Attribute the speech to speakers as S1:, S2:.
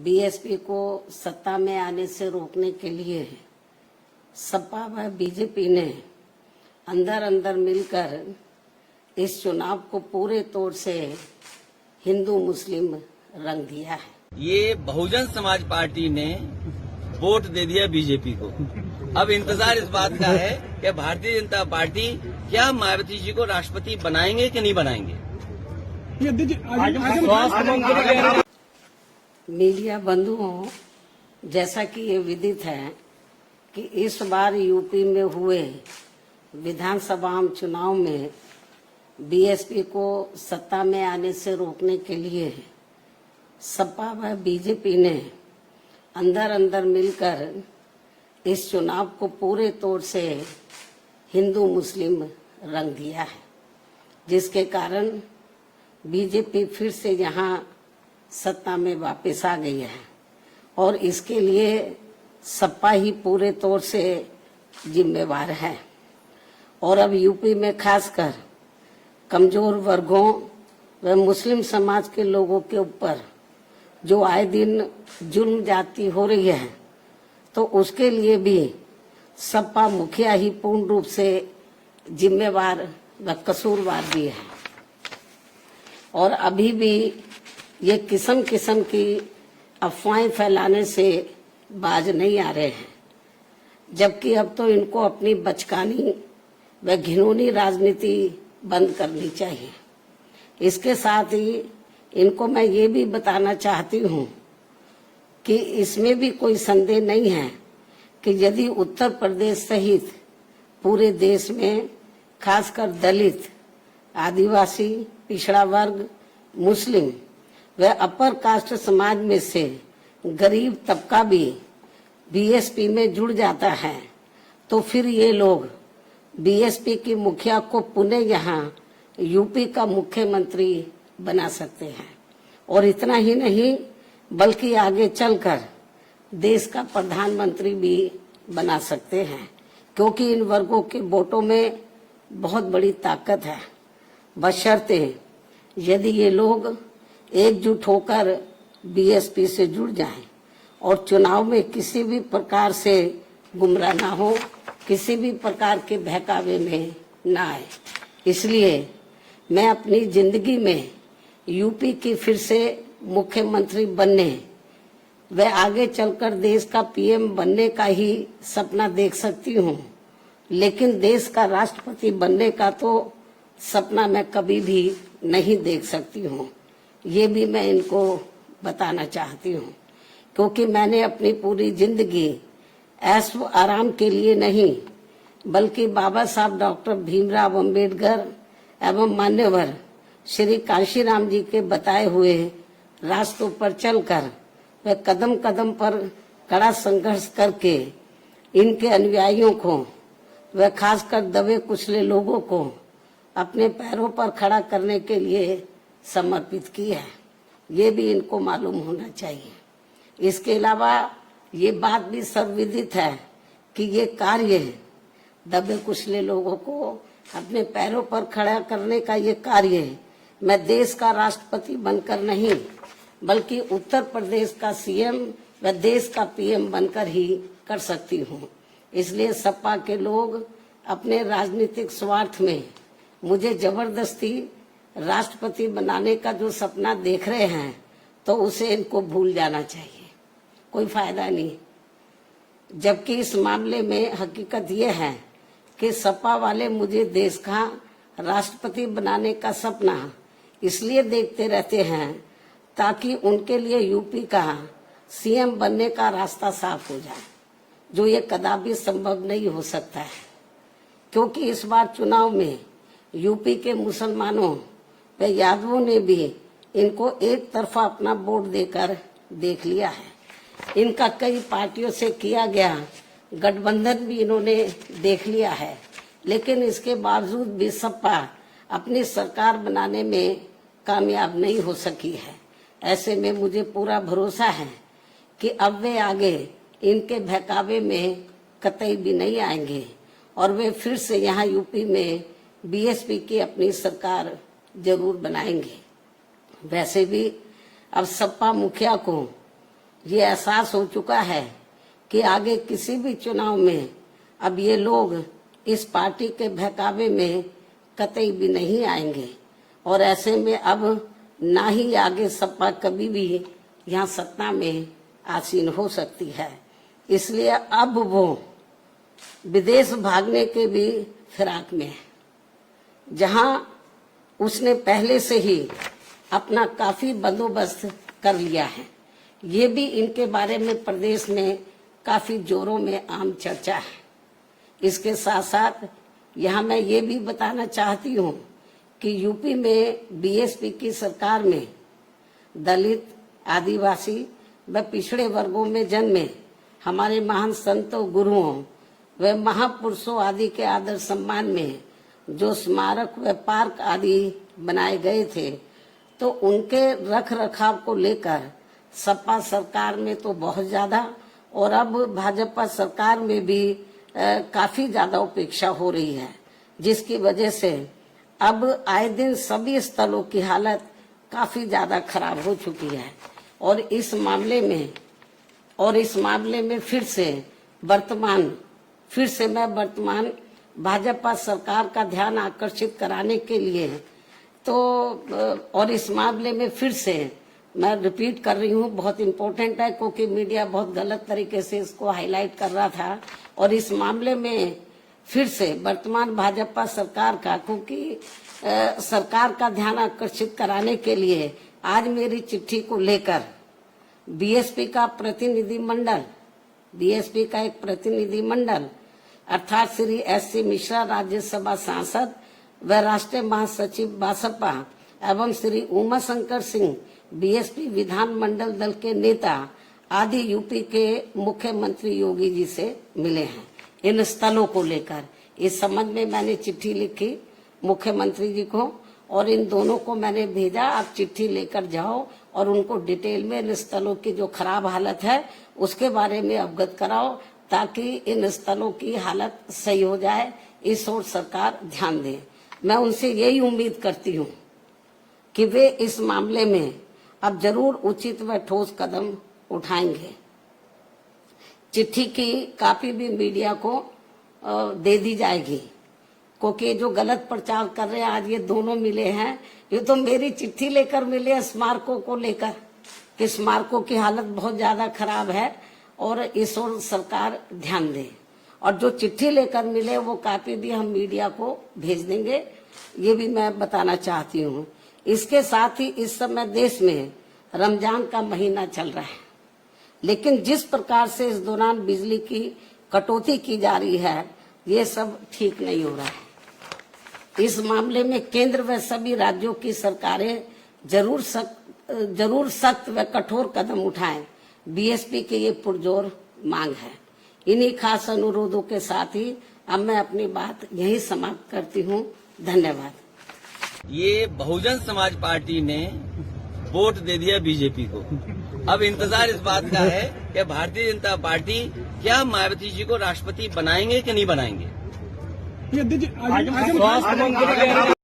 S1: BSP को सत्ता में आने से रोकने के लिए सपा व बीजेपी ने अंदर अंदर मिलकर इस चुनाव को पूरे तौर से हिंदू मुस्लिम रंग दिया है।
S2: ये बहुजन समाज पार्टी ने वोट दे दिया बीजेपी को। अब इंतजार इस बात का है कि भारतीय जनता पार्टी क्या मायावती जी को राष्ट्रपति बनाएंगे कि नहीं बनाएंगे।
S1: मीडिया बंधुओं, जैसा कि ये विदित है कि इस बार यूपी में हुए विधानसभा चुनाव में बीएसपी को सत्ता में आने से रोकने के लिए सपा व बीजेपी ने अंदर अंदर मिलकर इस चुनाव को पूरे तौर से हिंदू मुस्लिम रंग दिया है, जिसके कारण बीजेपी फिर से यहाँ सत्ता में वापस आ गई है और इसके लिए सपा ही पूरे तौर से जिम्मेवार है। और अब यूपी में खासकर कमजोर वर्गों व मुस्लिम समाज के लोगों के ऊपर जो आए दिन जुल्म जाती हो रही है, तो उसके लिए भी सपा मुखिया ही पूर्ण रूप से जिम्मेवार व कसूरवार भी है। और अभी भी ये किस्म किस्म की अफवाहें फैलाने से बाज नहीं आ रहे हैं, जबकि अब तो इनको अपनी बचकानी व घिनौनी राजनीति बंद करनी चाहिए। इसके साथ ही इनको मैं ये भी बताना चाहती हूँ कि इसमें भी कोई संदेह नहीं है कि यदि उत्तर प्रदेश सहित पूरे देश में खासकर दलित, आदिवासी, पिछड़ा वर्ग, मुस्लिम व अपर कास्ट समाज में से गरीब तबका भी बीएसपी में जुड़ जाता है, तो फिर ये लोग बीएसपी की मुखिया को पुनः यहाँ यूपी का मुख्यमंत्री बना सकते हैं। और इतना ही नहीं बल्कि आगे चलकर देश का प्रधानमंत्री भी बना सकते हैं, क्योंकि इन वर्गों के वोटों में बहुत बड़ी ताकत है, बशर्ते यदि ये लोग एकजुट होकर बीएसपी से जुड़ जाएं और चुनाव में किसी भी प्रकार से गुमराह ना हो, किसी भी प्रकार के बहकावे में ना आए। इसलिए मैं अपनी जिंदगी में यूपी की फिर से मुख्यमंत्री बनने व आगे चलकर देश का पीएम बनने का ही सपना देख सकती हूँ, लेकिन देश का राष्ट्रपति बनने का तो सपना मैं कभी भी नहीं देख सकती हूँ। ये भी मैं इनको बताना चाहती हूँ, क्योंकि मैंने अपनी पूरी जिंदगी ऐश व आराम के लिए नहीं बल्कि बाबा साहब डॉक्टर भीमराव अंबेडकर एवं मान्यवर श्री कांशीराम जी के बताए हुए रास्तों पर चलकर व कदम कदम पर कड़ा संघर्ष करके इनके अनुयायियों को व खासकर दबे कुचले लोगों को अपने पैरों पर खड़ा करने के लिए समर्पित की है। ये भी इनको मालूम होना चाहिए। इसके अलावा ये बात भी सर्वविदित है कि ये कार्य दबे कुचले लोगों को अपने पैरों पर खड़ा करने का ये कार्य मैं देश का राष्ट्रपति बनकर नहीं बल्कि उत्तर प्रदेश का सीएम व देश का पीएम बनकर ही कर सकती हूँ। इसलिए सपा के लोग अपने राजनीतिक स्वार्थ में मुझे जबरदस्ती राष्ट्रपति बनाने का जो सपना देख रहे हैं, तो उसे इनको भूल जाना चाहिए, कोई फायदा नहीं। जबकि इस मामले में हकीकत यह है कि सपा वाले मुझे देश का राष्ट्रपति बनाने का सपना इसलिए देखते रहते हैं ताकि उनके लिए यूपी का सीएम बनने का रास्ता साफ हो जाए, जो ये कदापि संभव नहीं हो सकता है। क्योंकि इस बार चुनाव में यूपी के मुसलमानों व यादवों ने भी इनको एक तरफा अपना वोट देकर देख लिया है। इनका कई पार्टियों से किया गया गठबंधन भी इन्होंने देख लिया है, लेकिन इसके बावजूद भी सपा अपनी सरकार बनाने में कामयाब नहीं हो सकी है। ऐसे में मुझे पूरा भरोसा है कि अब वे आगे इनके बहकावे में कतई भी नहीं आएंगे और वे फिर से यहाँ यूपी में बीएसपी की अपनी सरकार जरूर बनाएंगे। वैसे भी अब सपा मुखिया को ये एहसास हो चुका है कि आगे किसी भी चुनाव में अब ये लोग इस पार्टी के बहकावे में कतई भी नहीं आएंगे और ऐसे में अब ना ही आगे सपा कभी भी यहाँ सत्ता में आसीन हो सकती है। इसलिए अब वो विदेश भागने के भी फिराक में है, जहां उसने पहले से ही अपना काफी बंदोबस्त कर लिया है। ये भी इनके बारे में प्रदेश में काफी जोरों में आम चर्चा है। इसके साथ साथ यहाँ मैं ये भी बताना चाहती हूँ कि यूपी में बीएसपी की सरकार में दलित, आदिवासी व पिछड़े वर्गों में जन्मे हमारे महान संतों, गुरुओं व महापुरुषों आदि के आदर सम्मान में जो स्मारक व पार्क आदि बनाए गए थे, तो उनके रख रखाव को लेकर सपा सरकार में तो बहुत ज्यादा और अब भाजपा सरकार में भी काफी ज्यादा उपेक्षा हो रही है, जिसकी वजह से अब आए दिन सभी स्थलों की हालत काफी ज्यादा खराब हो चुकी है। और इस मामले में फिर से मैं वर्तमान भाजपा सरकार का ध्यान आकर्षित कराने के लिए इस मामले में फिर से मैं रिपीट कर रही हूँ, बहुत इम्पोर्टेंट है क्योंकि मीडिया बहुत गलत तरीके से इसको हाईलाइट कर रहा था। और इस मामले में फिर से वर्तमान भाजपा सरकार का, क्योंकि सरकार का ध्यान आकर्षित कराने के लिए आज मेरी चिट्ठी को लेकर बीएसपी का एक प्रतिनिधि मंडल अर्थात श्री एस.सी. मिश्रा, राज्यसभा सांसद व राष्ट्रीय महासचिव बसपा एवं श्री उमा शंकर सिंह, बीएसपी विधान मंडल दल के नेता आदि यूपी के मुख्यमंत्री योगी जी से मिले हैं। इन स्थलों को लेकर इस संबंध में मैंने चिट्ठी लिखी मुख्यमंत्री जी को और इन दोनों को मैंने भेजा, आप चिट्ठी लेकर जाओ और उनको डिटेल में इन स्थलों की जो खराब हालत है उसके बारे में अवगत कराओ, ताकि इन स्थलों की हालत सही हो जाए। इस ओर सरकार ध्यान दे। मैं उनसे यही उम्मीद करती हूँ कि वे इस मामले में अब जरूर उचित व ठोस कदम उठाएंगे। चिट्ठी की कॉपी भी मीडिया को दे दी जाएगी, क्योंकि जो गलत प्रचार कर रहे हैं आज ये दोनों मिले हैं, ये तो मेरी चिट्ठी लेकर मिले स्मारकों को लेकर कि स्मारकों की हालत बहुत ज्यादा खराब है और इस ओर सरकार ध्यान दे। और जो चिट्ठी लेकर मिले वो कॉपी भी हम मीडिया को भेज देंगे, ये भी मैं बताना चाहती हूँ। इसके साथ ही इस समय देश में रमजान का महीना चल रहा है, लेकिन जिस प्रकार से इस दौरान बिजली की कटौती की जा रही है ये सब ठीक नहीं हो रहा है। इस मामले में केंद्र व सभी राज्यों की सरकारें जरूर सख्त व कठोर कदम उठाएं। बीएसपी की ये पुरजोर मांग है। इन्हीं खास अनुरोधों के साथ ही अब मैं अपनी बात यही समाप्त करती हूँ। धन्यवाद।
S2: ये बहुजन समाज पार्टी ने वोट दे दिया बीजेपी को। अब इंतजार इस बात का है कि भारतीय जनता पार्टी क्या मायावती जी को राष्ट्रपति बनाएंगे कि नहीं बनाएंगे।